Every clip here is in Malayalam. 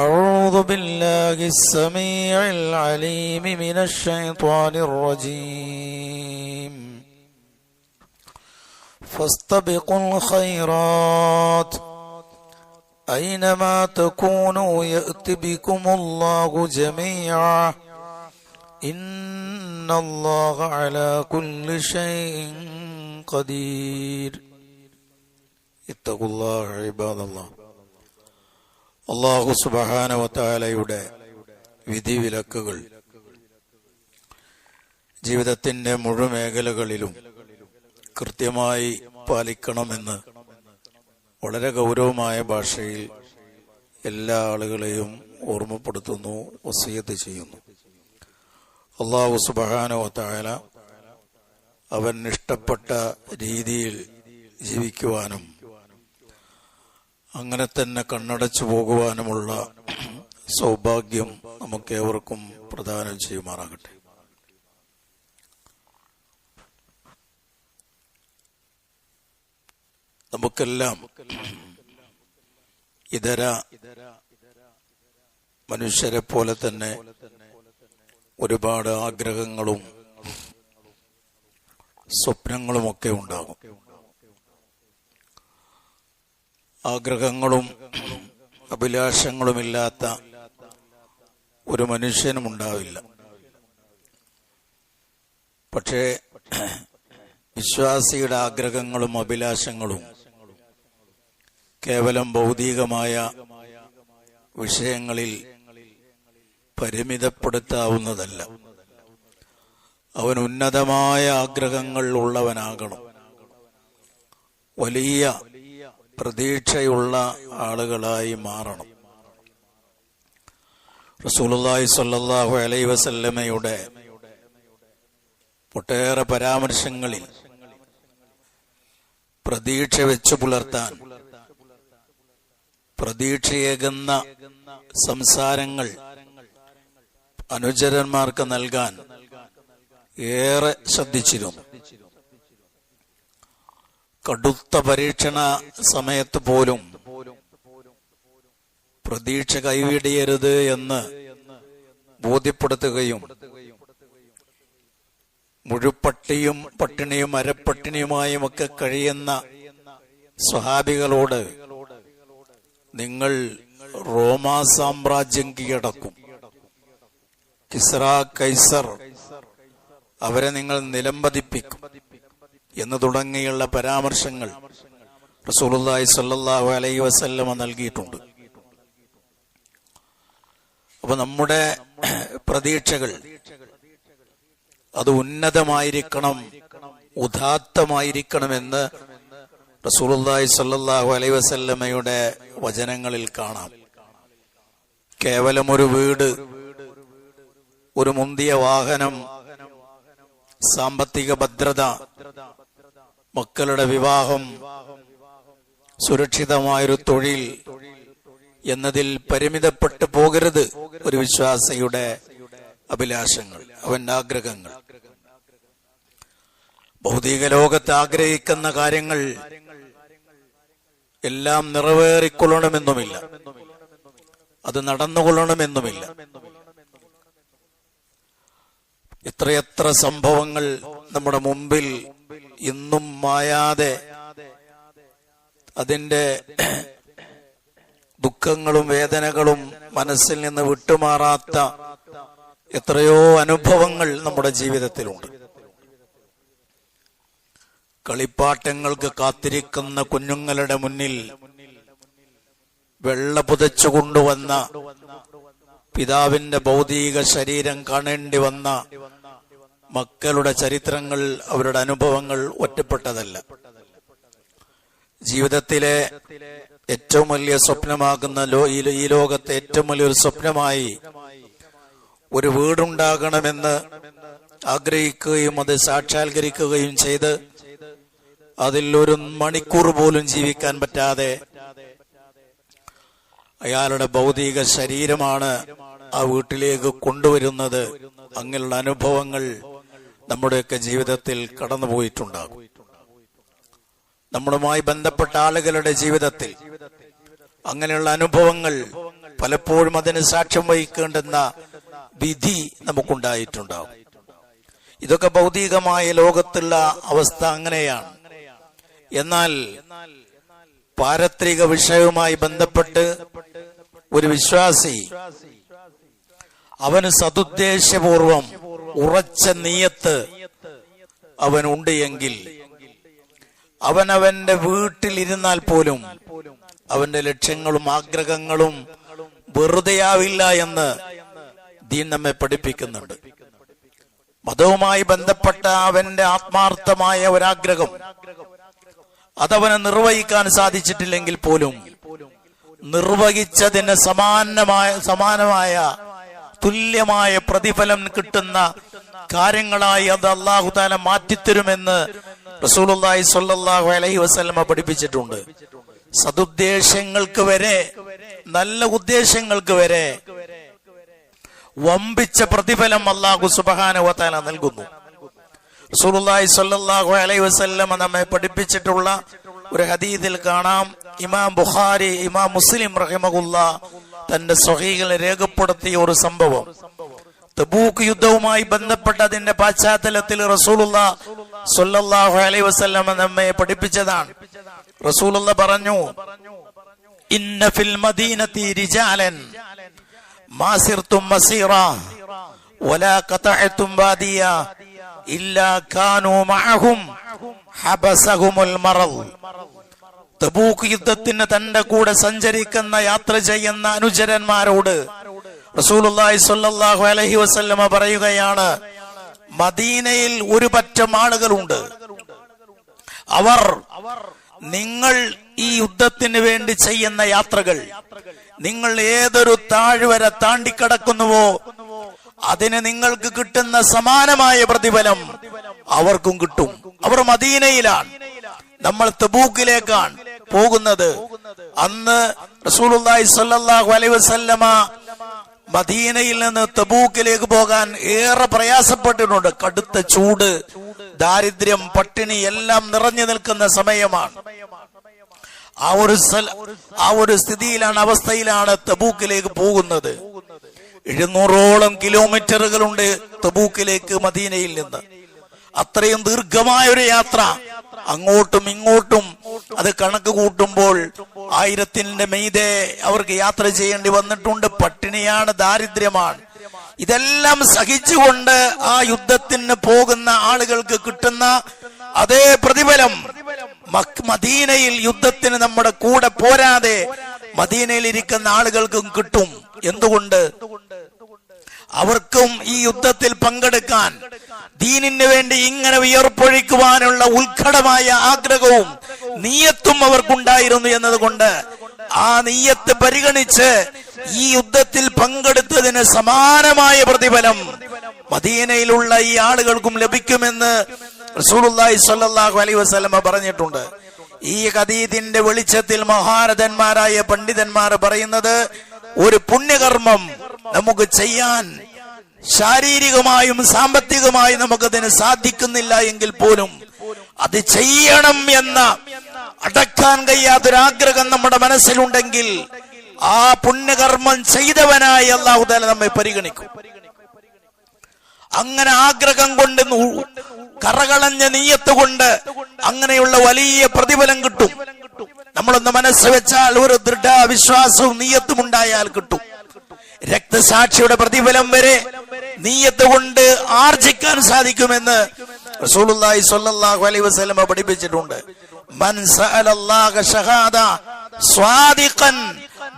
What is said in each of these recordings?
أعوذ بالله السميع العليم من الشيطان الرجيم فاستبقوا الخيرات أينما تكونوا يأت بكم الله جميعا إن الله على كل شيء قدير اتقوا الله عباد الله. അല്ലാഹു സുബ്ഹാനഹു വ തആലയുടെ വിധിവിലക്കുകൾ ജീവിതത്തിന്റെ മുഴുവൻ മേഖലകളിലും കൃത്യമായി പാലിക്കണമെന്ന് വളരെ ഗൗരവമായ ഭാഷയിൽ എല്ലാ ആളുകളെയും ഓർമ്മപ്പെടുത്തുന്നു, വസിയത്ത് ചെയ്യുന്നു. അല്ലാഹു സുബ്ഹാനഹു വ തആല അവൻ ഇഷ്ടപ്പെട്ട രീതിയിൽ ജീവിക്കുവാനും അങ്ങനെ തന്നെ കണ്ണടച്ചു പോകുവാനുമുള്ള സൗഭാഗ്യം നമുക്കേവർക്കും പ്രദാനം ചെയ്യുമാറാകട്ടെ. നമുക്കെല്ലാം ഇതര മനുഷ്യരെ പോലെ തന്നെ ഒരുപാട് ആഗ്രഹങ്ങളും സ്വപ്നങ്ങളുമൊക്കെ ഉണ്ടാകും. ആഗ്രഹങ്ങളും അഭിലാഷങ്ങളുമില്ലാത്ത ഒരു മനുഷ്യനും ഉണ്ടാവില്ല. പക്ഷേ വിശ്വാസിയുടെ ആഗ്രഹങ്ങളും അഭിലാഷങ്ങളും കേവലം ഭൗതികമായ വിഷയങ്ങളിൽ പരിമിതപ്പെടുത്താവുന്നതല്ല. അവൻ ഉന്നതമായ ആഗ്രഹങ്ങൾ ഉള്ളവനാകണം. വലിയ പ്രതീക്ഷയുള്ള ആളുകളായി മാറണം. റസൂലുള്ളാഹി സ്വല്ലല്ലാഹു അലൈഹി വസല്ലമയുടെ ഒട്ടേറെ പരാമർശങ്ങളിൽ പ്രതീക്ഷ വെച്ചു പുലർത്താൻ, പ്രതീക്ഷയേകുന്ന സംസാരങ്ങൾ അനുചരന്മാർക്ക് നൽകാൻ ഏറെ ശ്രദ്ധിച്ചിരുന്നു. കടുത്ത പരീക്ഷണ സമയത്ത് പോലും പ്രതീക്ഷ കൈവിടരുത് എന്ന് ബോധ്യപ്പെടുത്തുകയും മുഴുപട്ടിയും പട്ടിണിയും അരപ്പട്ടിണിയുമായും ഒക്കെ കഴിയുന്ന സ്വഹാബികളോട് നിങ്ങൾ റോമാ സാമ്രാജ്യം കീഴടക്കും, കിസ്റ കൈസർ അവരെ നിങ്ങൾ നിലംപതിപ്പിക്കും എന്ന് തുടങ്ങിയുള്ള പരാമർശങ്ങൾ റസൂലുള്ളാഹി സ്വല്ലല്ലാഹു അലൈഹി വസല്ലമ നൽകിയിട്ടുണ്ട്. അപ്പൊ നമ്മുടെ പ്രതീക്ഷകൾ അത് ഉന്നതമായിരിക്കണം, ഉദാത്തമായിരിക്കണമെന്ന് റസൂലുള്ളാഹി സ്വല്ലല്ലാഹു അലൈഹി വസല്ലമയുടെ വചനങ്ങളിൽ കാണാം. കേവലം ഒരു വീട്, ഒരു മുന്തിയ വാഹനം, സാമ്പത്തിക ഭദ്രത, മക്കളുടെ വിവാഹം, സുരക്ഷിതമായൊരു തൊഴിൽ എന്നതിൽ പരിമിതപ്പെട്ടു പോകരുത് ഒരു വിശ്വാസിയുടെ അഭിലാഷങ്ങൾ, അവന്റെ ആഗ്രഹങ്ങൾ. ഭൗതിക ലോകത്ത് ആഗ്രഹിക്കുന്ന കാര്യങ്ങൾ എല്ലാം നിറവേറിക്കൊള്ളണമെന്നുമില്ല, അത് നടന്നുകൊള്ളണമെന്നുമില്ല. എത്രയെത്ര സംഭവങ്ങൾ നമ്മുടെ മുമ്പിൽ ഇന്നും മായാതെ അതിന്റെ ദുഃഖങ്ങളും വേദനകളും മനസ്സിൽ നിന്ന് വിട്ടുമാറാത്ത എത്രയോ അനുഭവങ്ങൾ നമ്മുടെ ജീവിതത്തിലുണ്ട്. കളിപ്പാട്ടങ്ങൾക്ക് കാത്തിരിക്കുന്ന കുഞ്ഞുങ്ങളുടെ മുന്നിൽ വെള്ള പുതച്ചു കൊണ്ടുവന്ന പിതാവിന്റെ ഭൗതിക ശരീരം കാണേണ്ടി വന്ന മക്കളുടെ ചരിത്രങ്ങൾ, അവരുടെ അനുഭവങ്ങൾ ഒറ്റപ്പെട്ടതല്ല. ജീവിതത്തിലെ ഏറ്റവും വലിയ സ്വപ്നമാകുന്ന ഈ ലോകത്തെ ഏറ്റവും വലിയൊരു സ്വപ്നമായി ഒരു വീടുണ്ടാകണമെന്ന് ആഗ്രഹിക്കുകയും അത് സാക്ഷാത്കരിക്കുകയും ചെയ്ത് അതിൽ ഒരു മണിക്കൂർ പോലും ജീവിക്കാൻ പറ്റാതെ അയാളുടെ ഭൗതിക ശരീരമാണ് ആ വീട്ടിലേക്ക് കൊണ്ടുവരുന്നത്. അങ്ങനെയുള്ള അനുഭവങ്ങൾ നമ്മുടെയൊക്കെ ജീവിതത്തിൽ കടന്നുപോയിട്ടുണ്ടാകും. നമ്മളുമായി ബന്ധപ്പെട്ട ആളുകളുടെ ജീവിതത്തിൽ അങ്ങനെയുള്ള അനുഭവങ്ങൾ പലപ്പോഴും അതിന് സാക്ഷ്യം വഹിക്കേണ്ടുന്ന വിധി നമുക്കുണ്ടായിട്ടുണ്ടാവും. ഇതൊക്കെ ഭൗതികമായ ലോകത്തുള്ള അവസ്ഥ അങ്ങനെയാണ്. എന്നാൽ പാരത്രിക വിഷയവുമായി ബന്ധപ്പെട്ട് ഒരു വിശ്വാസി അവന് സതുദ്ദേശപൂർവം ഉറച്ച നിയത്ത് അവനുണ്ട് എങ്കിൽ അവനവന്റെ വീട്ടിലിരുന്നാൽ പോലും അവന്റെ ലക്ഷ്യങ്ങളും ആഗ്രഹങ്ങളും വെറുതെയാവില്ല എന്ന് ദീൻ നമ്മെ പഠിപ്പിക്കുന്നുണ്ട്. മതവുമായി ബന്ധപ്പെട്ട അവന്റെ ആത്മാർത്ഥമായ ഒരാഗ്രഹം അതവന് നിർവഹിക്കാൻ സാധിച്ചിട്ടില്ലെങ്കിൽ പോലും നിർവഹിച്ചതിന് സമാനമായ തുല്യമായ പ്രതിഫലം കിട്ടുന്ന കാര്യങ്ങളായി അത് അല്ലാഹു തആല മാറ്റിത്തരുമെന്ന് റസൂലുള്ളാഹി സ്വല്ലല്ലാഹു അലൈഹി വസല്ലമ പഠിപ്പിച്ചിട്ടുണ്ട്. സദുദ്ദേശങ്ങൾക്ക് വരെ, നല്ല ഉദ്ദേശങ്ങൾക്ക് വരെ വമ്പിച്ച പ്രതിഫലം അല്ലാഹു സുബ്ഹാനഹു വ തആല നൽകുന്നു. റസൂലുള്ളാഹി സ്വല്ലല്ലാഹു അലൈഹി വസല്ലമ നമ്മെ പഠിപ്പിച്ചിട്ടുള്ള ഒരു ഹദീസിൽ കാണാം, ഇമാം ബുഖാരി, ഇമാം മുസ്ലിം റഹിമഹുല്ലാഹ് തന്റെ സ്വഹീഹിൽ രേഖപ്പെടുത്തിയ ഒരു സംഭവം. തബൂക്ക് യുദ്ധവുമായി ബന്ധപ്പെട്ട അതിന്റെ പശ്ചാത്തലത്തിൽ റസൂലുള്ളാഹി സ്വല്ലല്ലാഹു അലൈഹി വസല്ലമ നമ്മെ പഠിപ്പിച്ചതാണ്. റസൂലുള്ളാഹി പറഞ്ഞു, ഇന്ന ഫിൽ മദീനതി റിജാലൻ മാ സിർതും മസീറ വലാ ഖതഅതും വാദിയ ഇല്ലാ കാനൂ മഅഹും ഹബസഹുമുൽ മറദ്. തബൂക്ക് യുദ്ധത്തിന് തന്റെ കൂടെ സഞ്ചരിക്കുന്ന, യാത്ര ചെയ്യുന്ന അനുചരന്മാരോട് റസൂലുള്ളാഹി സ്വല്ലല്ലാഹു അലൈഹി വസല്ലമ പറയുകയാണ്, മദീനയിൽ ഒരു പറ്റം ആളുകളുണ്ട്. അവർ നിങ്ങൾ ഈ യുദ്ധത്തിന് വേണ്ടി ചെയ്യുന്ന യാത്രകൾ, നിങ്ങൾ ഏതൊരു താഴ്വര താണ്ടിക്കടക്കുന്നുവോ അതിന് നിങ്ങൾക്ക് കിട്ടുന്ന സമാനമായ പ്രതിഫലം അവർക്കും കിട്ടും. അവർ മദീനയിലാണ്, നമ്മൾ തബൂക്കിലേക്കാണ് പോകുന്നത്. അന്ന് റസൂലുള്ളാഹി സ്വല്ലല്ലാഹു അലൈഹി വസല്ലമ മദീനയിൽ നിന്ന് തബൂക്കിലേക്ക് പോകാൻ ഏറെ പ്രയാസപ്പെട്ടിട്ടുണ്ട്. കടുത്ത ചൂട്, ദാരിദ്ര്യം, പട്ടിണി എല്ലാം നിറഞ്ഞു നിൽക്കുന്ന സമയമാണ്. ആ ഒരു സ്ഥിതിയിലാണ്, അവസ്ഥയിലാണ് തബൂക്കിലേക്ക് പോകുന്നത്. 700ഓളം കിലോമീറ്ററുകളുണ്ട് തബൂക്കിലേക്ക് മദീനയിൽ നിന്ന്. അത്രയും ദീർഘമായ ഒരു യാത്ര, അങ്ങോട്ടും ഇങ്ങോട്ടും അത് കണക്ക് കൂട്ടുമ്പോൾ 1000ന്റെ മീതെ അവർക്ക് യാത്ര ചെയ്യേണ്ടി വന്നിട്ടുണ്ട്. പട്ടിണിയാണ്, ദാരിദ്ര്യമാണ്. ഇതെല്ലാം സഹിച്ചുകൊണ്ട് ആ യുദ്ധത്തിന് പോകുന്ന ആളുകൾക്ക് കിട്ടുന്ന അതേ പ്രതിഫലം മദീനയിൽ യുദ്ധത്തിന് നമ്മുടെ കൂടെ പോരാതെ മദീനയിൽ ഇരിക്കുന്ന ആളുകൾക്കും കിട്ടും. എന്തുകൊണ്ട്? അവർക്കും ഈ യുദ്ധത്തിൽ പങ്കെടുക്കാൻ, ദീനിന് വേണ്ടി ഇങ്ങനെ വിയർപ്പൊഴിക്കുവാനുള്ള ഉത്കടമായ ആഗ്രഹവും നിയ്യത്തും അവർക്കുണ്ടായിരുന്നു എന്നതുകൊണ്ട് ആ നിയ്യത്ത് പരിഗണിച്ച് ഈ യുദ്ധത്തിൽ പങ്കെടുത്തതിന് സമാനമായ പ്രതിഫലം മദീനയിലുള്ള ഈ ആളുകൾക്കും ലഭിക്കുമെന്ന് റസൂലുള്ളാഹി സ്വല്ലല്ലാഹു അലൈഹി വസല്ലമ പറഞ്ഞിട്ടുണ്ട്. ഈ ഹദീസിന്റെ വെളിച്ചത്തിൽ മഹാരഥന്മാരായ പണ്ഡിതന്മാർ പറയുന്നത്, ഒരു പുണ്യകർമ്മം നമുക്ക് ചെയ്യാൻ ശാരീരികമായും സാമ്പത്തികമായും നമുക്കതിന് സാധിക്കുന്നില്ല എങ്കിൽ പോലും അത് ചെയ്യണം എന്ന അടക്കാൻ കഴിയാത്തൊരാഗ്രഹം നമ്മുടെ മനസ്സിലുണ്ടെങ്കിൽ ആ പുണ്യകർമ്മം ചെയ്തവനായി അല്ലാഹു തആല നമ്മെ പരിഗണിക്കും. അങ്ങനെ ആഗ്രഹം കൊണ്ട്, കറകളഞ്ഞ നിയ്യത്ത് കൊണ്ട് അങ്ങനെയുള്ള വലിയ പ്രതിഫലം കിട്ടും. നമ്മളൊന്ന് മനസ്സ് വെച്ചാൽ ഒരു ദൃഢവിശ്വാസവും നിയ്യത്തും ഉണ്ടായാൽ കിട്ടും. രക്തസാക്ഷിയുടെ പ്രതിഫലം വരെ നിയ്യത്ത് കൊണ്ട് ആർജിക്കാൻ സാധിക്കുമെന്ന് റസൂലുള്ളാഹി സ്വല്ലല്ലാഹു അലൈഹി വസല്ലം പഠിപ്പിച്ചിട്ടുണ്ട്. മൻ സഅലല്ലാഹ ഷഹാദ സ്വാദിഖൻ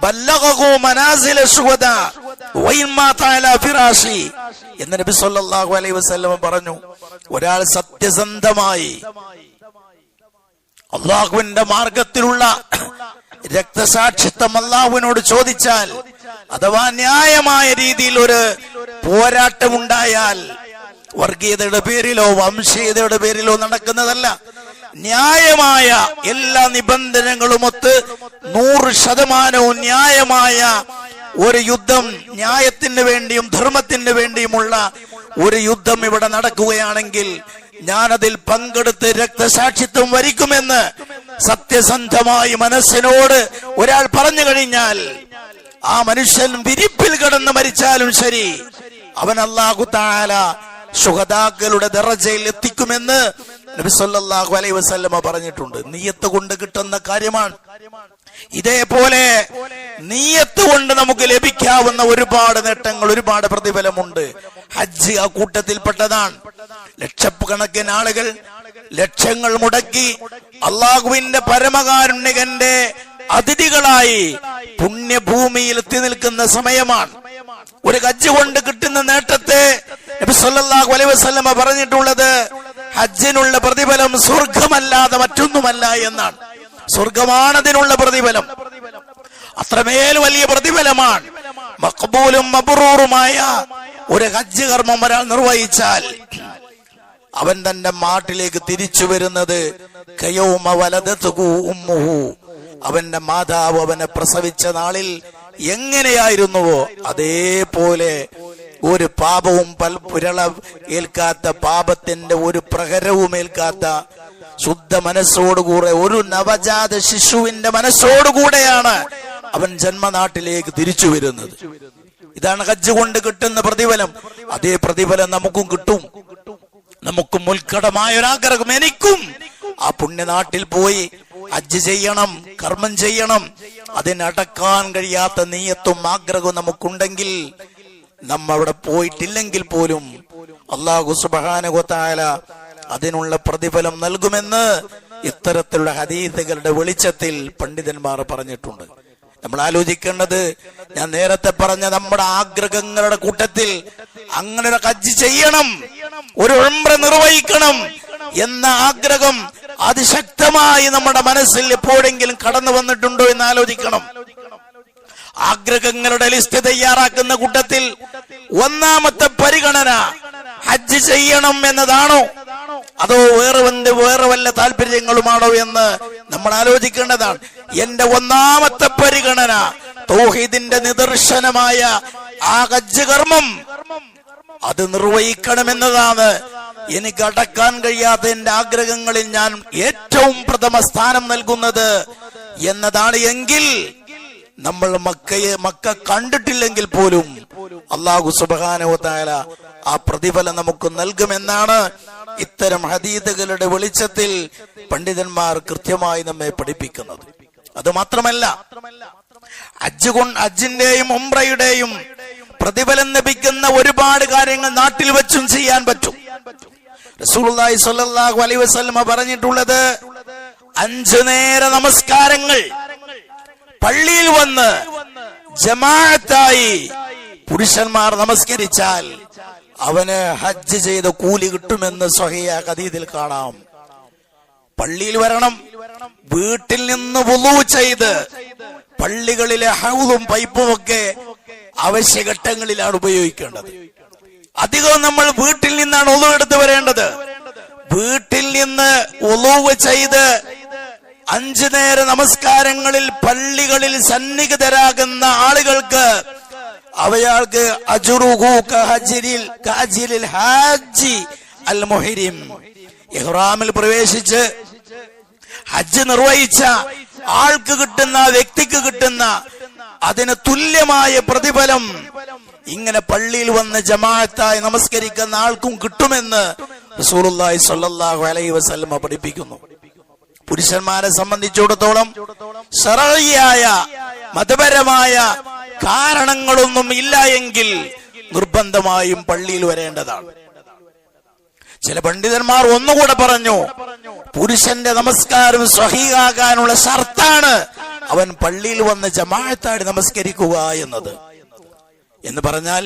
ബല്ലഗഹു മനാസില ശുഹദാ വഇമ്മാ തആല ഫിറാശി എന്ന് നബി സ്വല്ലല്ലാഹു അലൈഹി വസല്ലം പറഞ്ഞു. ഒരാൾ സത്യസന്ധമായി അല്ലാഹുവിന്റെ മാർഗത്തിലുള്ള രക്തസാക്ഷിത്വം അല്ലാഹുവിനോട് ചോദിച്ചാൽ, അഥവാ ന്യായമായ രീതിയിൽ ഒരു പോരാട്ടമുണ്ടായാൽ, വർഗീയതയുടെ പേരിലോ വംശീയതയുടെ പേരിലോ നടക്കുന്നതല്ല, ന്യായമായ എല്ലാ നിബന്ധനകളുമൊത്ത് 100% ന്യായമായ ഒരു യുദ്ധം, ന്യായത്തിന് വേണ്ടിയും ധർമ്മത്തിന് വേണ്ടിയുമുള്ള ഒരു യുദ്ധം ഇവിടെ നടക്കുകയാണെങ്കിൽ ഞാനതിൽ പങ്കെടുത്ത് രക്തസാക്ഷിത്വം വരിക്കുമെന്ന് സത്യസന്ധമായി മനസ്സിനോട് ഒരാൾ പറഞ്ഞു കഴിഞ്ഞാൽ ആ മനുഷ്യൻ വിരിപ്പിൽ കിടന്ന് മരിച്ചാലും ശരി, അവൻ അല്ലാഹു തആല ശുഹദാക്കളുടെ ദറജയിൽ എത്തിക്കുമെന്ന് നബി സല്ലല്ലാഹു അലൈഹി വസല്ലമ പറഞ്ഞിട്ടുണ്ട്. നിയ്യത്ത് കൊണ്ട് കിട്ടുന്ന കാര്യമാണ്. ഇതേപോലെ നിയ്യത്ത് കൊണ്ട് നമുക്ക് ലഭിക്കാവുന്ന ഒരുപാട് നേട്ടങ്ങൾ, ഒരുപാട് പ്രതിഫലമുണ്ട്. ഹജ്ജ് ആ കൂട്ടത്തിൽപ്പെട്ടതാണ്. ലക്ഷക്കണക്കിന് ആളുകൾ ലക്ഷങ്ങൾ മുടക്കി അള്ളാഹുവിന്റെ പരമകാരുണ്യകന്റെ അതിഥികളായി പുണ്യഭൂമിയിൽ എത്തി നിൽക്കുന്ന സമയമാണ്. ഒരു ഹജ്ജ് കൊണ്ട് കിട്ടുന്ന നേട്ടത്തെ നബി സല്ലല്ലാഹു അലൈഹി വസല്ലമ പറഞ്ഞിട്ടുള്ളത് ഹജ്ജിനുള്ള പ്രതിഫലം സ്വർഗമല്ലാതെ മറ്റൊന്നുമല്ല എന്നാണ്. സ്വർഗമാണതിനുള്ള പ്രതിഫലം. അത്രമേൽ വലിയ പ്രതിഫലമാണ്. മഖ്ബൂലും മബ്റൂറുമായ ഒരു ഹജ്ജ് കർമ്മം ഒരാൾ നിർവഹിച്ചാൽ അവൻ തന്റെ നാട്ടിലേക്ക് തിരിച്ചു വരുന്നത് കയൗമ വലദതുഹു ഉമ്മുഹു, അവന്റെ മാതാവ് അവനെ പ്രസവിച്ച നാളിൽ എങ്ങനെയായിരുന്നുവോ അതേപോലെ ഒരു പാപവും പുരള ഏൽക്കാത്ത, പാപത്തിന്റെ ഒരു പ്രഹരവും ഏൽക്കാത്ത ശുദ്ധ മനസ്സോടുകൂടെ, ഒരു നവജാത ശിശുവിന്റെ മനസ്സോടുകൂടെയാണ് അവൻ ജന്മനാട്ടിലേക്ക് തിരിച്ചു വരുന്നത്. ഇതാണ് ഹജ്ജ് കൊണ്ട് കിട്ടുന്ന പ്രതിഫലം. അതേ പ്രതിഫലം നമുക്കും കിട്ടും. നമുക്കും മുൽക്കടമായ ഒരാഗ്രഹം, എനിക്കും ആ പുണ്യനാട്ടിൽ പോയി ഹജ്ജ് ചെയ്യണം, കർമ്മം ചെയ്യണം. അതിനടക്കാൻ കഴിയാത്ത നിയ്യത്തും ആഗ്രഹവും നമുക്കുണ്ടെങ്കിൽ, നമ്മ അവിടെ പോയിട്ടില്ലെങ്കിൽ പോലും അല്ലാഹു സുബ്ഹാനഹു വ തആല അതിനുള്ള പ്രതിഫലം നൽകുമെന്ന് ഇത്തരത്തിലുള്ള ഹദീസുകളുടെ വെളിച്ചത്തിൽ പണ്ഡിതന്മാർ പറഞ്ഞിട്ടുണ്ട്. നമ്മൾ ആലോചിക്കേണ്ടത്, ഞാൻ നേരത്തെ പറഞ്ഞ നമ്മുടെ ആഗ്രഹങ്ങളുടെ കൂട്ടത്തിൽ അങ്ങനെ ഒരു ഹജ്ജ് ചെയ്യണം, ഒരു ഉംറ നിർവഹിക്കണം എന്ന ആഗ്രഹം അതിശക്തമായി നമ്മുടെ മനസ്സിൽ എപ്പോഴെങ്കിലും കടന്നു വന്നിട്ടുണ്ടോ എന്ന് ആലോചിക്കണം. ആഗ്രഹങ്ങളുടെ ലിസ്റ്റ് തയ്യാറാക്കുന്ന കൂട്ടത്തിൽ ഒന്നാമത്തെ പരിഗണന ഹജ്ജ് ചെയ്യണം എന്നതാണോ, അതോ വേറെ വല്ല താല്പര്യങ്ങളുമാണോ എന്ന് നമ്മൾ ആലോചിക്കേണ്ടതാണ്. എന്റെ ഒന്നാമത്തെ പരിഗണന തൗഹീദിന്റെ നിദർശനമായ ആ ഹജ്ജ് കർമ്മം അത് നിർവഹിക്കണമെന്നതാണ്. എനിക്ക് അടക്കാൻ കഴിയാത്ത എന്റെ ആഗ്രഹങ്ങളിൽ ഞാൻ ഏറ്റവും പ്രഥമ സ്ഥാനം നൽകുന്നത് എന്നതാണ്. എങ്കിൽ നമ്മൾ മക്ക കണ്ടിട്ടില്ലെങ്കിൽ പോലും അല്ലാഹു സുബ്ഹാനഹു വ തആല ആ പ്രതിഫലം നമുക്ക് നൽകുമെന്നാണ് ഇത്തരം ഹദീസുകളുടെ വെളിച്ചത്തിൽ പണ്ഡിതന്മാർ കൃത്യമായി നമ്മെ പഠിപ്പിക്കുന്നത്. അത് മാത്രമല്ല, ഹജ്ജിന്റെയും ഉംറയുടെയും പ്രതിഫലം ലഭിക്കുന്ന ഒരുപാട് കാര്യങ്ങൾ നാട്ടിൽ വെച്ചും ചെയ്യാൻ പറ്റും. റസൂലുള്ളാഹി സ്വല്ലല്ലാഹു അലൈഹി വസല്ലമ പറഞ്ഞിട്ടുള്ളത് 5 നേര നമസ്കാരങ്ങൾ പള്ളിയിൽ വന്ന് ജമാഅത്തായി പുരുഷന്മാർ നമസ്കരിച്ചാൽ അവന് ഹജ്ജ് ചെയ്ത കൂലി കിട്ടുമെന്ന് സ്വഹീഹ ഹദീസിൽ കാണാം. പള്ളിയിൽ വരണം, വീട്ടിൽ നിന്ന് വുളൂ ചെയ്ത്, പള്ളികളിലെ ഹൗദും പൈപ്പും ഒക്കെ അവശ്യഘട്ടങ്ങളിലാണ് ഉപയോഗിക്കേണ്ടത്. അധികം നമ്മൾ വീട്ടിൽ നിന്നാണ് വുളൂ എടുത്ത് വരേണ്ടത്. വീട്ടിൽ നിന്ന് വുളൂ ചെയ്ത് 5 നേര നമസ്കാരങ്ങളിൽ പള്ളികളിൽ സന്നിഹിതരാകുന്ന ആളുകൾക്ക് അവയാൾക്ക് അജ്റുഹു കഅജ്രിൽ ഹാജി അൽ മുഹ്രിം, ഇഹ്റാമിൽ പ്രവേശിച്ച് ഹജ്ജ് നിർവഹിച്ച ആൾക്ക് കിട്ടുന്ന, വ്യക്തിക്ക് കിട്ടുന്ന അതിന് തുല്യമായ പ്രതിഫലം ഇങ്ങനെ പള്ളിയിൽ വന്ന് ജമാഅത്തായി നമസ്കരിക്കുന്ന ആൾക്കും കിട്ടുമെന്ന് റസൂലുള്ളാഹി സ്വല്ലല്ലാഹു അലൈഹി വസല്ലം പഠിപ്പിക്കുന്നു. പുരുഷന്മാരെ സംബന്ധിച്ചിടത്തോളം ശർഈയായ മതപരമായ കാരണങ്ങളൊന്നും ഇല്ല എങ്കിൽ നിർബന്ധമായും പള്ളിയിൽ വരേണ്ടതാണ്. ചില പണ്ഡിതന്മാർ ഒന്നുകൂടെ പറഞ്ഞു, പുരുഷന്റെ നമസ്കാരം സ്വഹീഹാകാനുള്ള ഷർത്താണ് അവൻ പള്ളിയിൽ വന്ന് ജമാഅത്തായി നമസ്കരിക്കുക എന്നത്. എന്ന് പറഞ്ഞാൽ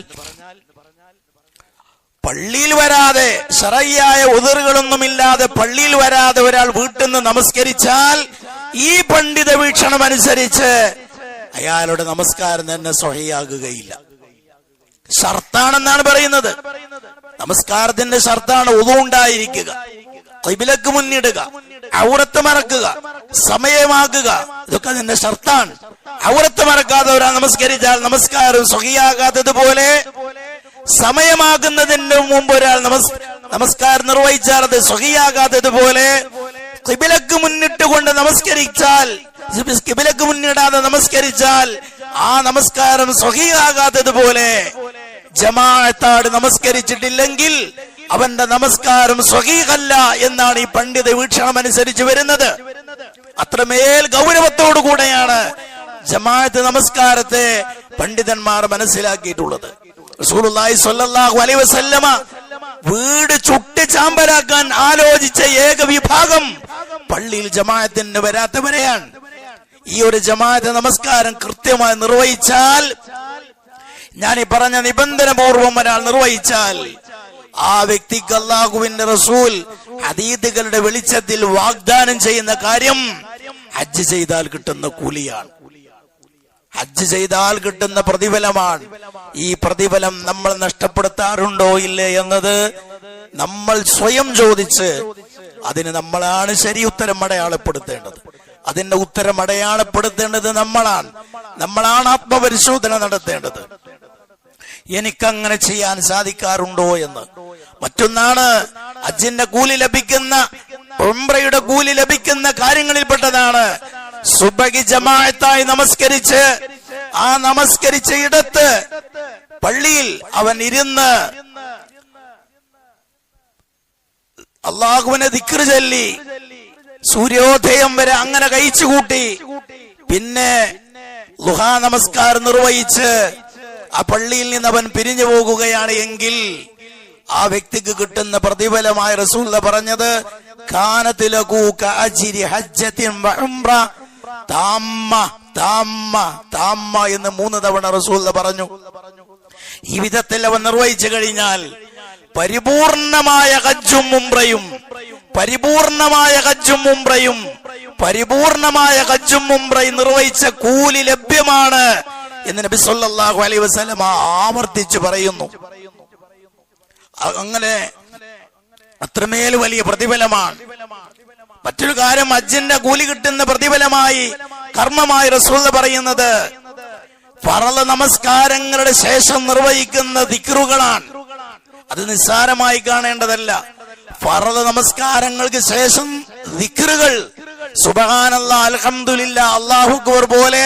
പള്ളിയിൽ വരാതെ, ശർഈയായ ഉദറുകളൊന്നുമില്ലാതെ പള്ളിയിൽ വരാതെ ഒരാൾ വീട്ടിൽ നിന്ന് നമസ്കരിച്ചാൽ ഈ പണ്ഡിത വീക്ഷണം അനുസരിച്ച് അയാളുടെ നമസ്കാരം തന്നെ സ്വഹീഹാകുകയില്ല. ഷർത്താണെന്നാണ് പറയുന്നത്. നമസ്കാരത്തിന്റെ ഷർത്താണ് വുളൂ ഉണ്ടായിരിക്കുക, ഖിബ്ലക്ക് മുന്നിടുക, ഔറത്ത് മറക്കുക, സമയമാക്കുക. ഇതൊക്കെ അതിന്റെ ഷർത്താണ്. ഔറത്ത് മറക്കാതെ ഒരാൾ നമസ്കരിച്ചാൽ നമസ്കാരം സ്വഹീഹാകാത്തതുപോലെ സമയമാകുന്നതിന് മുമ്പ് ഒരാൾ നമസ്കാരം നിർവഹിച്ചാൽ അത് സ്വഹീഹാകാത്തതുപോലെ ഖിബിലക്ക് മുന്നിട്ടുകൊണ്ട് നമസ്കരിച്ചാൽ, ഖിബിലക്ക് മുന്നിടാതെ നമസ്കരിച്ചാൽ ആ നമസ്കാരം സ്വഹീഹാകാത്തതുപോലെ ജമാഅത്താട് നമസ്കരിച്ചിട്ടില്ലെങ്കിൽ അവന്റെ നമസ്കാരം സ്വഹീഹല്ല എന്നാണ് ഈ പണ്ഡിത വീക്ഷണം അനുസരിച്ച് വരുന്നത്. അത്രമേൽ ഗൗരവത്തോടു കൂടെയാണ് ജമാഅത്ത് നമസ്കാരത്തെ പണ്ഡിതന്മാർ മനസ്സിലാക്കിയിട്ടുള്ളത്. റസൂലുള്ളാഹി സ്വല്ലല്ലാഹു അലൈഹി വസല്ലമ വീട് ചുട്ട് ചാമ്പലാക്കാൻ ആലോചിച്ച ഏക വിഭാഗം പള്ളിയിൽ ജമാഅത്തിന് വരാത്തവരെയാണ്. ഈ ഒരു ജമാഅത്ത് നമസ്കാരം കൃത്യമായി നിർവഹിച്ചാൽ, ഞാൻ ഈ പറഞ്ഞ നിബന്ധനപൂർവം ഒരാൾ നിർവഹിച്ചാൽ, ആ വ്യക്തിക്ക് അല്ലാഹുവിന്റെ റസൂൽ ഹദീസുകളുടെ വെളിച്ചത്തിൽ വാഗ്ദാനം ചെയ്യുന്ന കാര്യം ഹജ്ജ് ചെയ്താൽ കിട്ടുന്ന കൂലിയാണ്, ഹജ്ജ് ചെയ്താൽ കിട്ടുന്ന പ്രതിഫലമാണ്. ഈ പ്രതിഫലം നമ്മൾ നഷ്ടപ്പെടുത്താറുണ്ടോ ഇല്ലേ എന്നത് നമ്മൾ സ്വയം ചോദിച്ച് അതിന് നമ്മളാണ് ശരി ഉത്തരം അടയാളപ്പെടുത്തേണ്ടത്. അതിന്റെ ഉത്തരം അടയാളപ്പെടുത്തേണ്ടത് നമ്മളാണ് ആത്മപരിശോധന നടത്തേണ്ടത്. എനിക്കങ്ങനെ ചെയ്യാൻ സാധിക്കാറുണ്ടോ എന്ന്. മറ്റൊന്നാണ് ഹജ്ജിന്റെ കൂലി ലഭിക്കുന്ന, ഉംറയുടെ കൂലി ലഭിക്കുന്ന കാര്യങ്ങളിൽപ്പെട്ടതാണ് സുബഹി ജമാഅത്തായി നമസ്കരിച്ച് ആ നമസ്കരിച്ച ഇടത്ത് പള്ളിയിൽ അവൻ ഇരുന്ന് അല്ലാഹുവിനെ ദിക്ർ ചൊല്ലി സൂര്യോദയം വരെ അങ്ങനെ കഴിച്ചുകൂട്ടി പിന്നെ ളുഹാ നമസ്കാരം നിർവഹിച്ച് ആ പള്ളിയിൽ നിന്ന് അവൻ പിരിഞ്ഞു പോകുകയാണ് എങ്കിൽ ആ വ്യക്തിക്ക് കിട്ടുന്ന പ്രതിഫലമായ റസൂൽ പറഞ്ഞത് കാനത് ലഹു കഅജ്രി ഹജ്ജത്തിൻ വഉംറ താമ്മ താമ്മ താമ്മ എന്ന് 3 തവണ റസൂൽ പറഞ്ഞു. ഈ വിധത്തിൽ അവൻ നിർവഹിച്ചു കഴിഞ്ഞാൽ പരിപൂർണമായ ഹജ്ജും ഉംറയും നിർവഹിച്ച കൂലി ലഭ്യമാണ് എന്ന് നബി സല്ലല്ലാഹു അലൈഹി വസല്ലം ആവർത്തിച്ചു പറയുന്നു. അങ്ങനെ അത്രമേൽ വലിയ പ്രതിഫലമാണ്. മറ്റൊരു കാര്യം, ഹജ്ജിന്റെ കൂലി കിട്ടുന്ന പ്രതിഫലമായി കർമ്മമായി റസൂൽ പറയുന്നത് ഫറള് നമസ്കാരങ്ങളുടെ ശേഷം നിർവഹിക്കുന്ന ദിക്റുകളാണ്. അത് നിസ്സാരമായി കാണേണ്ടതല്ല. ഫറള് നമസ്കാരങ്ങൾക്ക് ശേഷം ദിക്റുകൾ, സുബ്ഹാനല്ലാഹ്, അൽഹംദുലില്ലാഹ്, അല്ലാഹു അക്ബർ പോലെ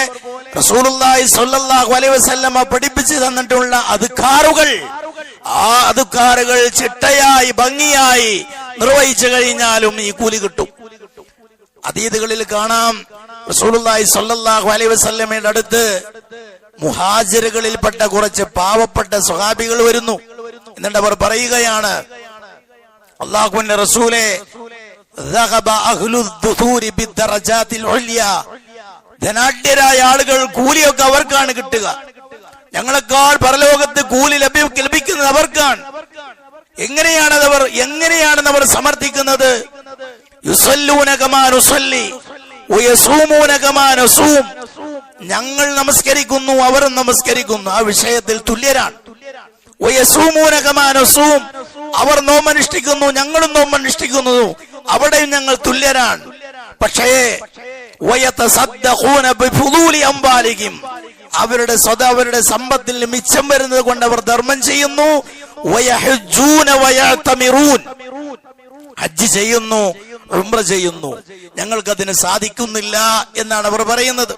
റസൂലുള്ളാഹി സ്വല്ലല്ലാഹു അലൈഹി വസല്ലം പഠിപ്പിച്ചു തന്നിട്ടുള്ള അദ്കാറുകൾ, ആ അദ്കാറുകൾ ചിട്ടയായി ഭംഗിയായി നിർവഹിച്ചു കഴിഞ്ഞാലും ഈ കൂലി കിട്ടും. ഹദീസുകളിൽ കാണാം, റസൂലുള്ളാഹി സ്വല്ലല്ലാഹു അലൈഹി വസല്ലമയുടെ അടുത്ത് മുഹാജിറുകളിൽപ്പെട്ട കുറച്ച് പാവപ്പെട്ട സ്വഹാബികൾ വരുന്നു. എന്നിട്ട് അവർ പറയുകയാണ്, അല്ലാഹുവിന്റെ റസൂലേ, ദഹബ അഹ്ലുദ് ദുഥൂരി ബിദ്ദറജാതിൽ ഉൽയാ, ധനാഢ്യരായ ആളുകൾ കൂലിയൊക്കെ അവർക്കാണ് കിട്ടുക, ഞങ്ങളെക്കാൾ പരലോകത്ത് കൂലി ലഭിക്കുന്നത് അവർക്കാണ്. എങ്ങനെയാണെന്ന് അവർ സമർത്ഥിക്കുന്നത്? യുസല്ലൂന കമാ നുസല്ലി വയസൂമൂന കമാ നസൂം, ഞങ്ങൾ നമസ്കരിക്കുന്നു അവരും നമസ്കരിക്കുന്നു, ആ വിഷയത്തിൽ തുല്യരാണ്. വയസൂമൂന കമാ നസൂം, അവർ നോമ്പനുഷ്ഠിക്കുന്നു ഞങ്ങളും നോമ്പനുഷ്ഠിക്കുന്നു, അവിടെയും ഞങ്ങൾ തുല്യരാണ്. പക്ഷേ വയതസദ്ദഖൂന ബിഫുദൂലി അംവാലിഹിം, അവരുടെ സമ്പത്തിൽ മിച്ചം വരുന്നത് കൊണ്ട് അവർ ധർമ്മം ചെയ്യുന്നു. വയഹജ്ജൂന വയഅ്തമിറൂൻ, ഹജ്ജ് ചെയ്യുന്നു, ഉംറ ചെയ്യുന്നു, ഞങ്ങൾക്കതിന് സാധിക്കുന്നില്ല എന്നാണ് അവർ പറയുന്നത്.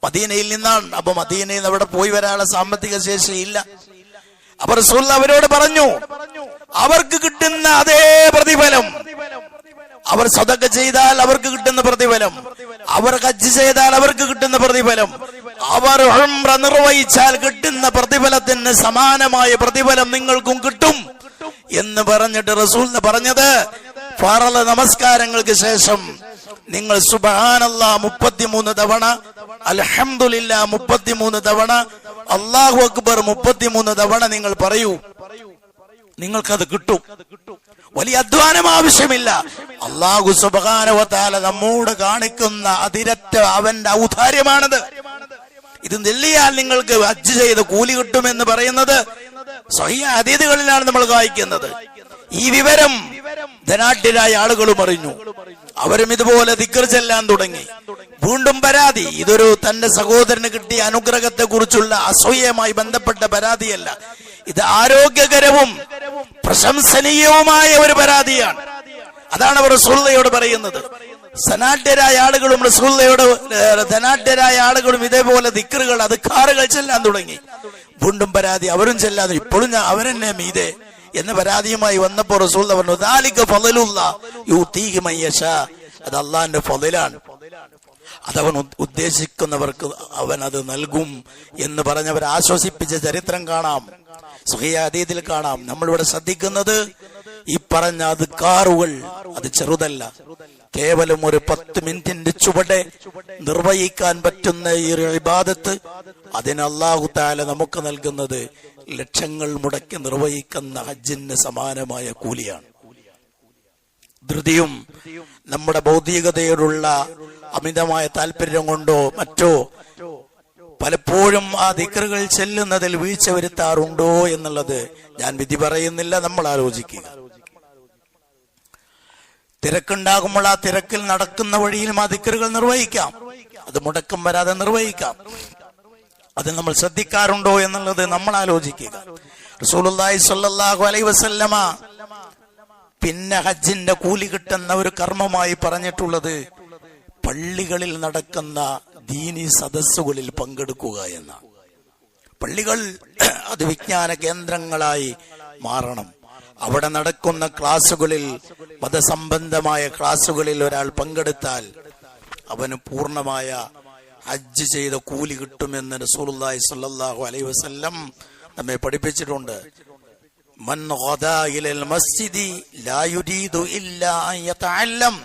മദീനയിൽ നിന്നാണ്. അപ്പൊ മദീനയിൽ നിന്ന് അവിടെ പോയി വരാനുള്ള സാമ്പത്തിക ശേഷിയില്ല. അപ്പൊ റസൂൽ അവരോട് പറഞ്ഞു, അവർക്ക് കിട്ടുന്ന അതേ പ്രതിഫലം, അവർ സദഖ ചെയ്താൽ അവർക്ക് കിട്ടുന്ന പ്രതിഫലം, അവർ ഹജ്ജ് ചെയ്താൽ അവർക്ക് കിട്ടുന്ന പ്രതിഫലം, അവർ ഉംറ നിർവഹിച്ചാൽ കിട്ടുന്ന പ്രതിഫലത്തിന് സമാനമായ പ്രതിഫലം നിങ്ങൾക്കും കിട്ടും എന്ന് പറഞ്ഞിട്ട് റസൂൽ പറഞ്ഞത്, ഫറള് നമസ്കാരങ്ങൾക്ക് ശേഷം നിങ്ങൾ സുബ്ഹാനല്ലാഹ് 33 തവണ, അൽഹംദുലില്ലാഹ് 33 തവണ, അല്ലാഹു അക്ബർ 33 തവണ നിങ്ങൾ പറയൂ, നിങ്ങൾക്കത് കിട്ടും. വലിയ അധ്വാനം ആവശ്യമില്ല. അല്ലാഹു സുബ്ഹാനഹു വ തആല നമ്മോട് കാണിക്കുന്ന അതിരറ്റ അവന്റെ ഔദാര്യമാണത്. ഇത് നെല്ലിയാൽ നിങ്ങൾക്ക് ഹജ്ജ് ചെയ്ത് കൂലി കിട്ടുമെന്ന് പറയുന്നത് സ്വഹീഹ് ഹദീസുകളിലാണ് നമ്മൾ വായിക്കുന്നത്. ഈ വിവരം ധനാഢ്യരായ ആളുകളും അറിഞ്ഞു. അവരും ഇതുപോലെ ദിക്ർ ചെല്ലാൻ തുടങ്ങി. വീണ്ടും പരാതി. ഇതൊരു തന്റെ സഹോദരന് കിട്ടിയ അനുഗ്രഹത്തെ കുറിച്ചുള്ള അസൂയയുമായി ബന്ധപ്പെട്ട പരാതിയല്ല, ഇത് ആരോഗ്യകരവും പ്രശംസനീയവുമായ ഒരു പരാതിയാണ്. അതാണ് അവർ റസൂലുള്ളാഹിയോട് പറയുന്നത്. സനാഢ്യരായ ആളുകളും റസൂലുള്ളാഹിയോട് ധനാഢ്യരായ ആളുകളും ഇതേപോലെ ദിക്റുകൾ അദ്കാറുകൾ ചെല്ലാൻ തുടങ്ങി. വീണ്ടും പരാതി, അവരും ചെല്ലാതെ ഇപ്പോഴും അവരെന്നെ മീതെ എന്ന പരാതിയുമായി വന്നപ്പോൾ റസൂലുള്ളാഹി പറഞ്ഞു, ദാലിക ഫളലുല്ലാഹ് യുതീഹി മൻ യശാ, അത് അള്ളാഹിന്റെ ഫളലാണ്, അതവൻ ഉദ്ദേശിക്കുന്നവർക്ക് അവൻ അത് നൽകും എന്ന് പറഞ്ഞവർ ആശ്വസിപ്പിച്ച ചരിത്രം കാണാം, സ്വഹീഹ് ഹദീസിൽ കാണാം. നമ്മളിവിടെ ശ്രദ്ധിക്കുന്നത് ഈ പറഞ്ഞ അദ്കാറുകൾ അത് ചെറുതല്ല. കേവലം ഒരു 10 മിനിറ്റിന്റെ ചുവടെ നിർവഹിക്കാൻ പറ്റുന്ന ഈ ഒരു ഇബാദത്ത്, അതിന് അല്ലാഹു തആല നമുക്ക് നൽകുന്നത് ലക്ഷങ്ങൾ മുടക്കി നിർവഹിക്കുന്ന ഹജ്ജിന് സമാനമായ കൂലിയാണ്. ധൃതിയും നമ്മുടെ ഭൗതികതയോടുള്ള അമിതമായ താല്പര്യം കൊണ്ടോ മറ്റോ പലപ്പോഴും ആ ദിക്റുകൾ ചെല്ലുന്നതിൽ വീഴ്ച വരുത്താറുണ്ടോ എന്നുള്ളത് ഞാൻ വിധി പറയുന്നില്ല, നമ്മൾ ആലോചിക്കുക. തിരക്കുണ്ടാകുമ്പോൾ ആ തിരക്കിൽ നടക്കുന്ന വഴിയിലും ആ ദിക്റുകൾ നിർവഹിക്കാം, അത് മുടക്കം വരാതെ നിർവഹിക്കാം. അത് നമ്മൾ ശ്രദ്ധിക്കാറുണ്ടോ എന്നുള്ളത് നമ്മൾ ആലോചിക്കുക. റസൂലുള്ളാഹി സ്വല്ലല്ലാഹു അലൈഹി വസല്ലമ പിന്നെ ഹജ്ജിന്റെ കൂലി കിട്ടുന്ന ഒരു കർമ്മമായി പറഞ്ഞിട്ടുള്ളത് പള്ളികളിൽ നടക്കുന്ന ദീനി സദസ്സുകളിൽ പങ്കെടുക്കുക എന്നാണ്. പള്ളികൾ അത് വിജ്ഞാന കേന്ദ്രങ്ങളായി മാറണം. അവിടെ നടക്കുന്ന ക്ലാസുകളിൽ, മതസംബന്ധമായ ക്ലാസുകളിൽ ഒരാൾ പങ്കെടുത്താൽ അവന് പൂർണ്ണമായ ഹജ്ജ് ചെയ്ത കൂലി കിട്ടുമെന്ന് റസൂലുള്ളാഹി സ്വല്ലല്ലാഹു അലൈഹി വസല്ലം നമ്മെ പഠിപ്പിച്ചിട്ടുണ്ട്. മൻ ഗദാ ഇലൽ മസ്ജിദി ലാ യുരീദു ഇല്ലാ അൻ യതഅല്ലം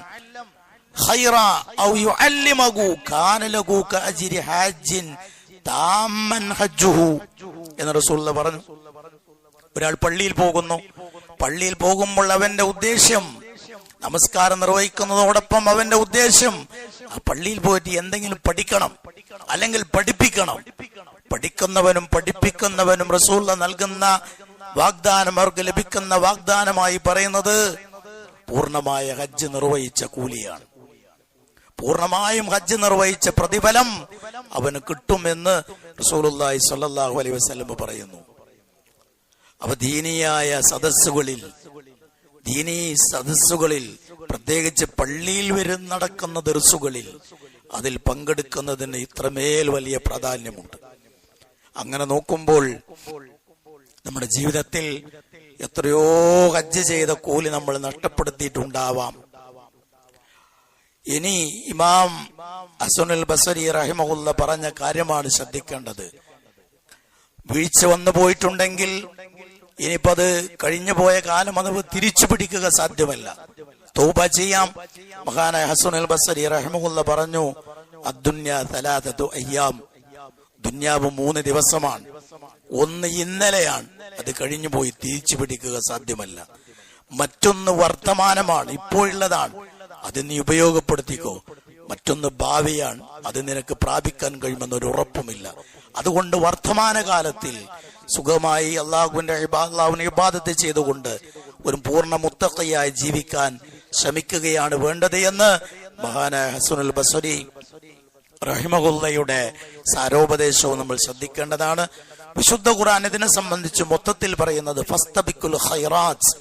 ഖൈറാ ഔ യുഅല്ലിമഹു കാന ലഹു കഅജ്രി ഹജ്ജിൻ താമ്മൻ ഹജ്ജുഹു എന്ന് റസൂലുള്ളാഹി പറഞ്ഞു. ഒരാൾ പള്ളിയിൽ പോകുന്നു, പള്ളിയിൽ പോകുമ്പോൾ അവന്റെ ഉദ്ദേശ്യം നമസ്കാരം നിർവഹിക്കുന്നതോടൊപ്പം അവന്റെ ഉദ്ദേശ്യം ആ പള്ളിയിൽ പോയിട്ട് എന്തെങ്കിലും പഠിക്കണം, അല്ലെങ്കിൽ പഠിപ്പിക്കണം. പഠിക്കുന്നവനും പഠിപ്പിക്കുന്നവനും റസൂലുള്ളാഹി നൽകുന്ന വാഗ്ദാനം, അവർക്ക് ലഭിക്കുന്ന വാഗ്ദാനമായി പറയുന്നത് പൂർണ്ണമായ ഹജ്ജ് നിർവഹിച്ച കൂലിയാണ്. പൂർണ്ണമായും ഹജ്ജ് നിർവഹിച്ച പ്രതിഫലം അവന് കിട്ടുമെന്ന് റസൂലുള്ളാഹി സ്വല്ലല്ലാഹു അലൈഹി വസല്ലം പറയുന്നു. അവ ദീനിയായ സദസ്സുകളിൽ പ്രത്യേകിച്ച് പള്ളിയിൽ നടക്കുന്ന ദർസുകളിൽ അതിൽ പങ്കെടുക്കുന്നതിന് ഇത്രമേൽ വലിയ പ്രാധാന്യമുണ്ട്. അങ്ങനെ നോക്കുമ്പോൾ നമ്മുടെ ജീവിതത്തിൽ എത്രയോ ഹജ്ജ് ചെയ്ത കൂലി നമ്മൾ നഷ്ടപ്പെടുത്തിയിട്ടുണ്ടാവാം. ഇനി ഇമാം ഹസനുൽ ബസരി റഹിമഹുല്ലാഹ് പറഞ്ഞ കാര്യമാണ് ശ്രദ്ധിക്കേണ്ടത്. വീഴ്ച വന്നു പോയിട്ടുണ്ടെങ്കിൽ ഇനിയിപ്പോ അത് കഴിഞ്ഞു പോയ കാലം അത് തിരിച്ചു പിടിക്കുക സാധ്യമല്ല, തൗബ ചെയ്യാം. മഹാനായ ഹസനുൽ ബസരി റഹിമഹുല്ലാഹ് പറഞ്ഞു, അദ്ദുന്യ സലാസതു അയ്യാം, ദുന്യാവ് 3 ദിവസമാണ്. ഒന്ന് ഇന്നലെയാണ്, അത് കഴിഞ്ഞു പോയി, തിരിച്ചു പിടിക്കുക സാധ്യമല്ല. മറ്റൊന്ന് വർത്തമാനമാണ്, ഇപ്പോഴുള്ളതാണ്, അത് നീ ഉപയോഗപ്പെടുത്തിക്കോ. മറ്റൊന്ന് ഭാവിയാണ്, അത് നിനക്ക് പ്രാപിക്കാൻ കഴിയുമെന്നൊരു ഉറപ്പുമില്ല. അതുകൊണ്ട് വർത്തമാനകാലത്തിൽ സുഖമായി അള്ളാഹുവിന്റെ ഇബാദത്ത് ചെയ്തുകൊണ്ട് ഒരു പൂർണ്ണ മുത്തഖിയായി ജീവിക്കാൻ ശ്രമിക്കുകയാണ് വേണ്ടത് എന്ന് മഹാനായ ഹസനുൽ ബസരി റഹിമഹുല്ലയുടെ സാരോപദേശവും നമ്മൾ ശ്രദ്ധിക്കേണ്ടതാണ്. വിശുദ്ധ ഖുർആൻ ഇതിനെ സംബന്ധിച്ച് മൊത്തത്തിൽ പറയുന്നത് ഫസ്തബിക്കുൽ ഖൈറാത്ത്,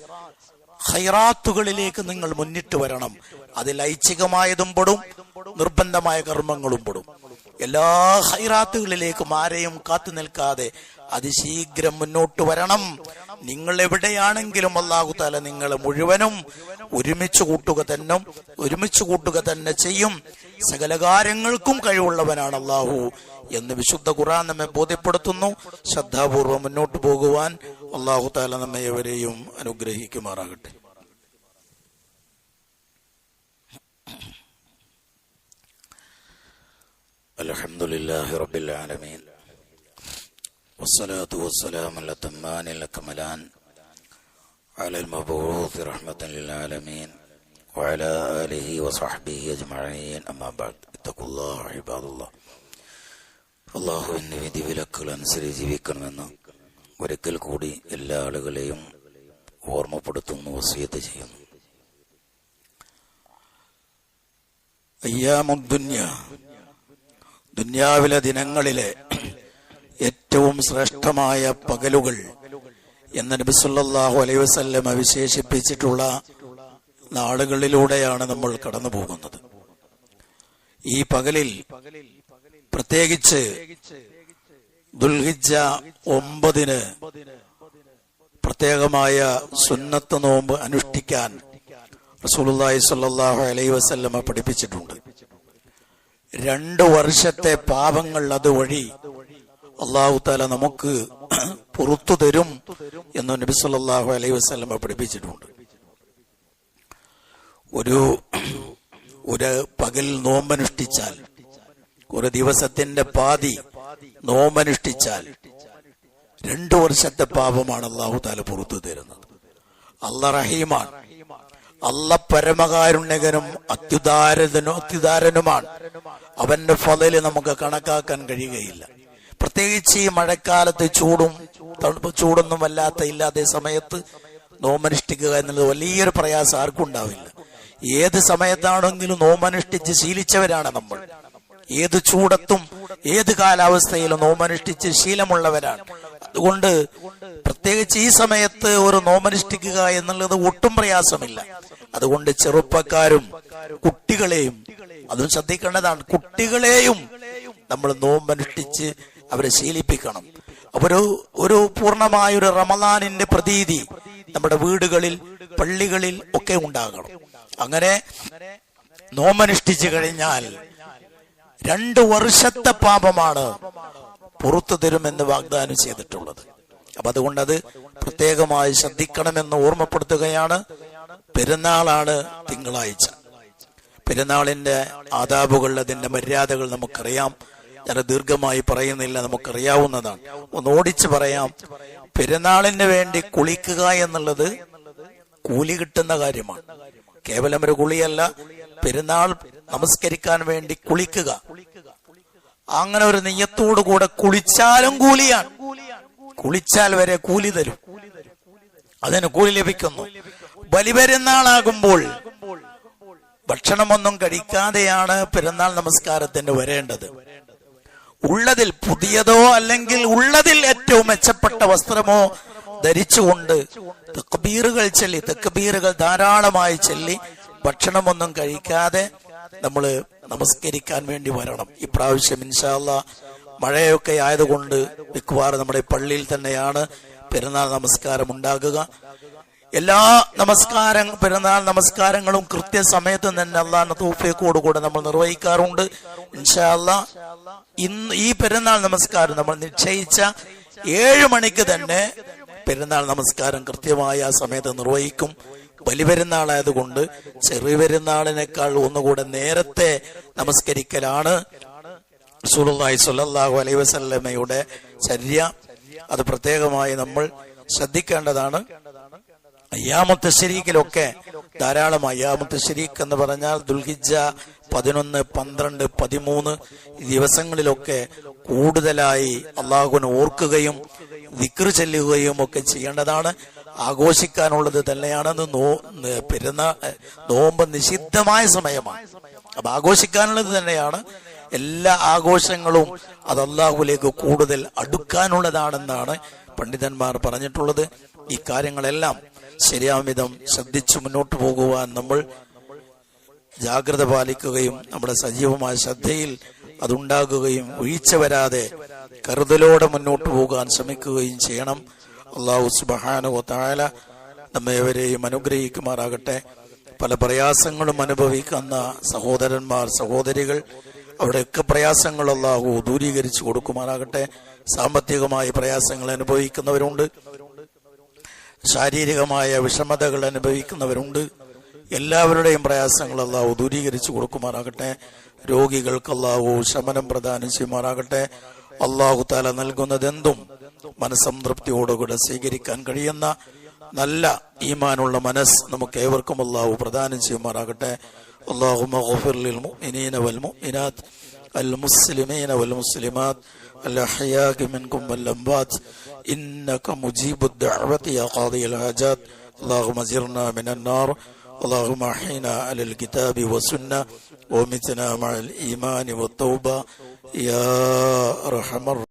ഖൈറാത്തുകളിലേക്ക് നിങ്ങൾ മുന്നിട്ട് വരണം. അതിൽ ഐച്ഛികമായതും പെടും, നിർബന്ധമായ കർമ്മങ്ങളും പെടും. എല്ലാ ഖൈറാത്തുകളിലേക്കും ആരെയും കാത്തു നിൽക്കാതെ അതിശീഘ്രം മുന്നോട്ട് വരണം. നിങ്ങൾ എവിടെയാണെങ്കിലും അല്ലാഹു തആല നിങ്ങളെ മുഴുവനും ഒരുമിച്ച് കൂട്ടുക തന്നെ ചെയ്യും. സകല കാര്യങ്ങൾക്കും കഴിവുള്ളവനാണ് അല്ലാഹു എന്ന് വിശുദ്ധ ഖുർആൻ നമ്മെ ബോധ്യപ്പെടുത്തുന്നു. ശ്രദ്ധാപൂർവം മുന്നോട്ട് പോകുവാൻ അല്ലാഹു തആല നമ്മെ എവരെയും അനുഗ്രഹിക്കുമാറാകട്ടെ. അൽഹംദുലില്ലാഹി റബ്ബിൽ ആലമീൻ വസ്സലാത്തു വസ്സലാമു അലാ തമ്മാനിൽ അക്മലാൻ അലൽ മബ്ഊസ് റഹ്മത്തൻ ലിൽ ആലമീൻ വഅലാ ആലിഹി വസഹ്ബിഹി അജ്മഈൻ. അമ്മാ ബഅദ്, ഇത്തഖുല്ലാഹ ഇബാദല്ലാഹ്. അല്ലാഹുവിന്റെ വിധിവിലക്കുകൾ അനുസരിച്ച് ജീവിക്കണമെന്ന് ഒരിക്കൽ കൂടി എല്ലാ ആളുകളെയും ഓർമ്മപ്പെടുത്തുന്നു, വസിയത്ത് ചെയ്യുന്നു. അയ്യാമുദ്ദുന്യ, ദുന്യാവിലെ ദിനങ്ങളിലെ ഏറ്റവും ശ്രേഷ്ഠമായ പകലുകൾ എന്ന് നബി സല്ലല്ലാഹു അലൈഹി വസല്ലം വിശേഷിപ്പിച്ചിട്ടുള്ള നാളുകളിലൂടെയാണ് നമ്മൾ കടന്നു പോകുന്നത്. ഈ പകലിൽ പ്രത്യേകിച്ച് ദുൽഹിജ്ജ 9 പ്രത്യേകമായ സുന്നത്ത് നോമ്പ് അനുഷ്ഠിക്കാൻ റസൂലുള്ളാഹി സ്വല്ലല്ലാഹു അലൈഹി വസല്ലമ പഠിപ്പിച്ചിട്ടുണ്ട്. 2 വർഷത്തെ പാപങ്ങൾ അതുവഴി അല്ലാഹു തആല നമുക്ക് പുറത്തു തരും എന്ന് നബി സല്ലല്ലാഹു അലൈഹി വസല്ലമ പഠിപ്പിച്ചിട്ടുണ്ട്. ഒരു പകൽ നോമ്പനുഷ്ഠിച്ചാൽ, ഒരു ദിവസത്തിന്റെ പാതി നോമ്പനുഷ്ഠിച്ചാൽ 2 വർഷത്തെ പാപമാണ് അല്ലാഹു തആല പുറത്തു തരുന്നത്. അല്ലാഹ് റഹീമാൻ, അല്ലാഹ് പരമകാരുണ്യകനും അത്യുദാരനുമാണ്. അവന്റെ ഫളല് നമുക്ക് കണക്കാക്കാൻ കഴിയുകയില്ല. പ്രത്യേകിച്ച് ഈ മഴക്കാലത്ത് ചൂടൊന്നും വല്ലാത്ത ഇല്ലാത്ത സമയത്ത് നോമ്പനുഷ്ഠിക്കുക എന്നുള്ളത് വലിയൊരു പ്രയാസം ആർക്കും ഉണ്ടാവില്ല. ഏത് സമയത്താണെങ്കിലും നോമ്പനുഷ്ഠിച്ച് ശീലിച്ചവരാണ് നമ്മൾ. ഏത് ചൂടത്തും ഏത് കാലാവസ്ഥയിലും നോമ്പനുഷ്ഠിച്ച് ശീലമുള്ളവരാണ്. അതുകൊണ്ട് പ്രത്യേകിച്ച് ഈ സമയത്ത് ഒരു നോമ്പനുഷ്ഠിക്കുക എന്നുള്ളത് ഒട്ടും പ്രയാസമില്ല. അതുകൊണ്ട് ചെറുപ്പക്കാരും കുട്ടികളെയും അതും ശ്രദ്ധിക്കേണ്ടതാണ്. കുട്ടികളെയും നമ്മൾ നോമ്പനുഷ്ഠിച്ച് അവരെ ശീലിപ്പിക്കണം. ഒരു പൂർണ്ണമായ ഒരു റമളാനിന്റെ പ്രതീതി നമ്മുടെ വീടുകളിൽ, പള്ളികളിൽ ഒക്കെ ഉണ്ടാകണം. അങ്ങനെ നോമ്പനുഷ്ഠിച്ചു കഴിഞ്ഞാൽ 2 വർഷത്തെ പാപമാണ് പുറത്തു തരുമെന്ന് വാഗ്ദാനം ചെയ്തിട്ടുള്ളത്. അപ്പൊ അതുകൊണ്ട് അത് പ്രത്യേകമായി ശ്രദ്ധിക്കണമെന്ന് ഓർമ്മപ്പെടുത്തുകയാണ്. പെരുന്നാളാണ് തിങ്കളാഴ്ച. പെരുന്നാളിന്റെ ആദാബുകൾ, അതിന്റെ മര്യാദകൾ നമുക്കറിയാം. ഞാൻ ദീർഘമായി പറയുന്നില്ല, നമുക്കറിയാവുന്നതാണ്. ഒന്ന് ഓടിച്ചു പറയാം. പെരുന്നാളിന് വേണ്ടി കുളിക്കുക എന്നുള്ളത് കൂലി കിട്ടുന്ന കാര്യമാണ്. കേവലം ഒരു കുളിയല്ല, പെരുന്നാൾ നമസ്കരിക്കാൻ വേണ്ടി കുളിക്കുക. അങ്ങനെ ഒരു നിയ്യത്തോടു കൂടെ കുളിച്ചാലും കൂലിയാണ്. കുളിച്ചാൽ വരെ കൂലി തരും, അതിന് കൂലി ലഭിക്കുന്നു. ബലിപെരുന്നാളാകുമ്പോൾ ഭക്ഷണമൊന്നും കഴിക്കാതെയാണ് പെരുന്നാൾ നമസ്കാരത്തിന് വരേണ്ടത്. ഉള്ളതിൽ പുതിയതോ അല്ലെങ്കിൽ ഉള്ളതിൽ ഏറ്റവും മെച്ചപ്പെട്ട വസ്ത്രമോ ധരിച്ചുകൊണ്ട് തക്ബീറുകൾ ധാരാളമായി ചൊല്ലി ഭക്ഷണമൊന്നും കഴിക്കാതെ നമ്മൾ നമസ്കരിക്കാൻ വേണ്ടി വരണം. ഇപ്രാവശ്യം ഇൻഷാ അല്ലാഹ് മഴയൊക്കെ ആയതുകൊണ്ട് മിക്കവാറും നമ്മുടെ പള്ളിയിൽ തന്നെയാണ് പെരുന്നാൾ നമസ്കാരം ഉണ്ടാകുക. എല്ലാ പെരുന്നാൾ നമസ്കാരങ്ങളും കൃത്യസമയത്ത് തന്നെ അല്ലാഹുവിന്റെ തൗഫീഖോടുകൂടെ നമ്മൾ നിർവഹിക്കാറുണ്ട്. ഇൻഷാ അല്ലാഹ് ഇന്ന് ഈ പെരുന്നാൾ നമസ്കാരം നമ്മൾ നിശ്ചയിച്ച 7 മണിക്ക് തന്നെ പെരുന്നാൾ നമസ്കാരം കൃത്യമായ ആ സമയത്ത് നിർവഹിക്കും. ബലിപെരുന്നാളായതുകൊണ്ട് ചെറിയ പെരുന്നാളിനേക്കാൾ ഒന്നുകൂടെ നേരത്തെ നമസ്കരിക്കലാണ് റസൂലുള്ളാഹി സ്വല്ലല്ലാഹു അലൈഹി വസല്ലമയുടെ ചര്യ. അത് പ്രത്യേകമായി നമ്മൾ ശ്രദ്ധിക്കേണ്ടതാണ്. അയ്യാമുത്ത് തശ്രീഖിലൊക്കെ ധാരാളം അയ്യാമുത്ത് തശ്രീഖ് എന്ന് പറഞ്ഞാൽ ദുൽഹിജ്ജ 11, 12, 13 ദിവസങ്ങളിലൊക്കെ കൂടുതലായി അള്ളാഹുവിനെ ഓർക്കുകയും ദിക്ർ ചൊല്ലുകയും ഒക്കെ ചെയ്യേണ്ടതാണ്. ആഘോഷിക്കാനുള്ളത് തന്നെയാണ്. നോമ്പ് നിഷിദ്ധമായ സമയമാണ്. അപ്പൊ ആഘോഷിക്കാനുള്ളത് തന്നെയാണ്. എല്ലാ ആഘോഷങ്ങളും അത് അള്ളാഹുവിലേക്ക് കൂടുതൽ അടുക്കാനുള്ളതാണെന്നാണ് പണ്ഡിതന്മാർ പറഞ്ഞിട്ടുള്ളത്. ഈ കാര്യങ്ങളെല്ലാം ശരിയാമിതം ശ്രദ്ധിച്ചു മുന്നോട്ട് പോകുവാൻ നമ്മൾ ജാഗ്രത പാലിക്കുകയും നമ്മുടെ സജീവമായ ശ്രദ്ധയിൽ അതുണ്ടാകുകയും വീഴ്ച വരാതെ കരുതലോടെ മുന്നോട്ട് പോകാൻ ശ്രമിക്കുകയും ചെയ്യണം. അല്ലാഹു സുബ്ഹാനഹു വ തആല നമ്മേവരെയും അനുഗ്രഹിക്കുമാറാകട്ടെ. പല പ്രയാസങ്ങളും അനുഭവിക്കുന്ന സഹോദരന്മാർ, സഹോദരികൾ, അവിടെയൊക്കെ പ്രയാസങ്ങൾ അല്ലാഹു ദൂരീകരിച്ചു കൊടുക്കുമാറാകട്ടെ. സാമ്പത്തികമായ പ്രയാസങ്ങൾ അനുഭവിക്കുന്നവരുണ്ട്, ശാരീരികമായ വിഷമതകൾ അനുഭവിക്കുന്നവരുണ്ട്. എല്ലാവരുടെയും പ്രയാസങ്ങൾ അല്ലാഹു ദൂരീകരിച്ചു കൊടുക്കുമാറാകട്ടെ. രോഗികൾക്ക് അല്ലാഹു ശമനം പ്രദാനം ചെയ്യുമാറാകട്ടെ. അല്ലാഹു തആല നൽകുന്നതെന്തും മനസ്സംതൃപ്തിയോടുകൂടെ സ്വീകരിക്കാൻ കഴിയുന്ന നല്ല ഈമാനുള്ള മനസ്സ് നമുക്ക് ഏവർക്കും അല്ലാഹു പ്രദാനം ചെയ്യുമാറാകട്ടെ. اللهم اغفر للمؤمنين والمؤمنات المسلمين والمسلمات الأحياء منكم والأموات إنك مجيب الدعوة يا قاضي الحاجات. اللهم اجرنا من النار. اللهم احينا على الكتاب والسنة ومتنا مع الإيمان والتوبة يا أرحم الراحمين.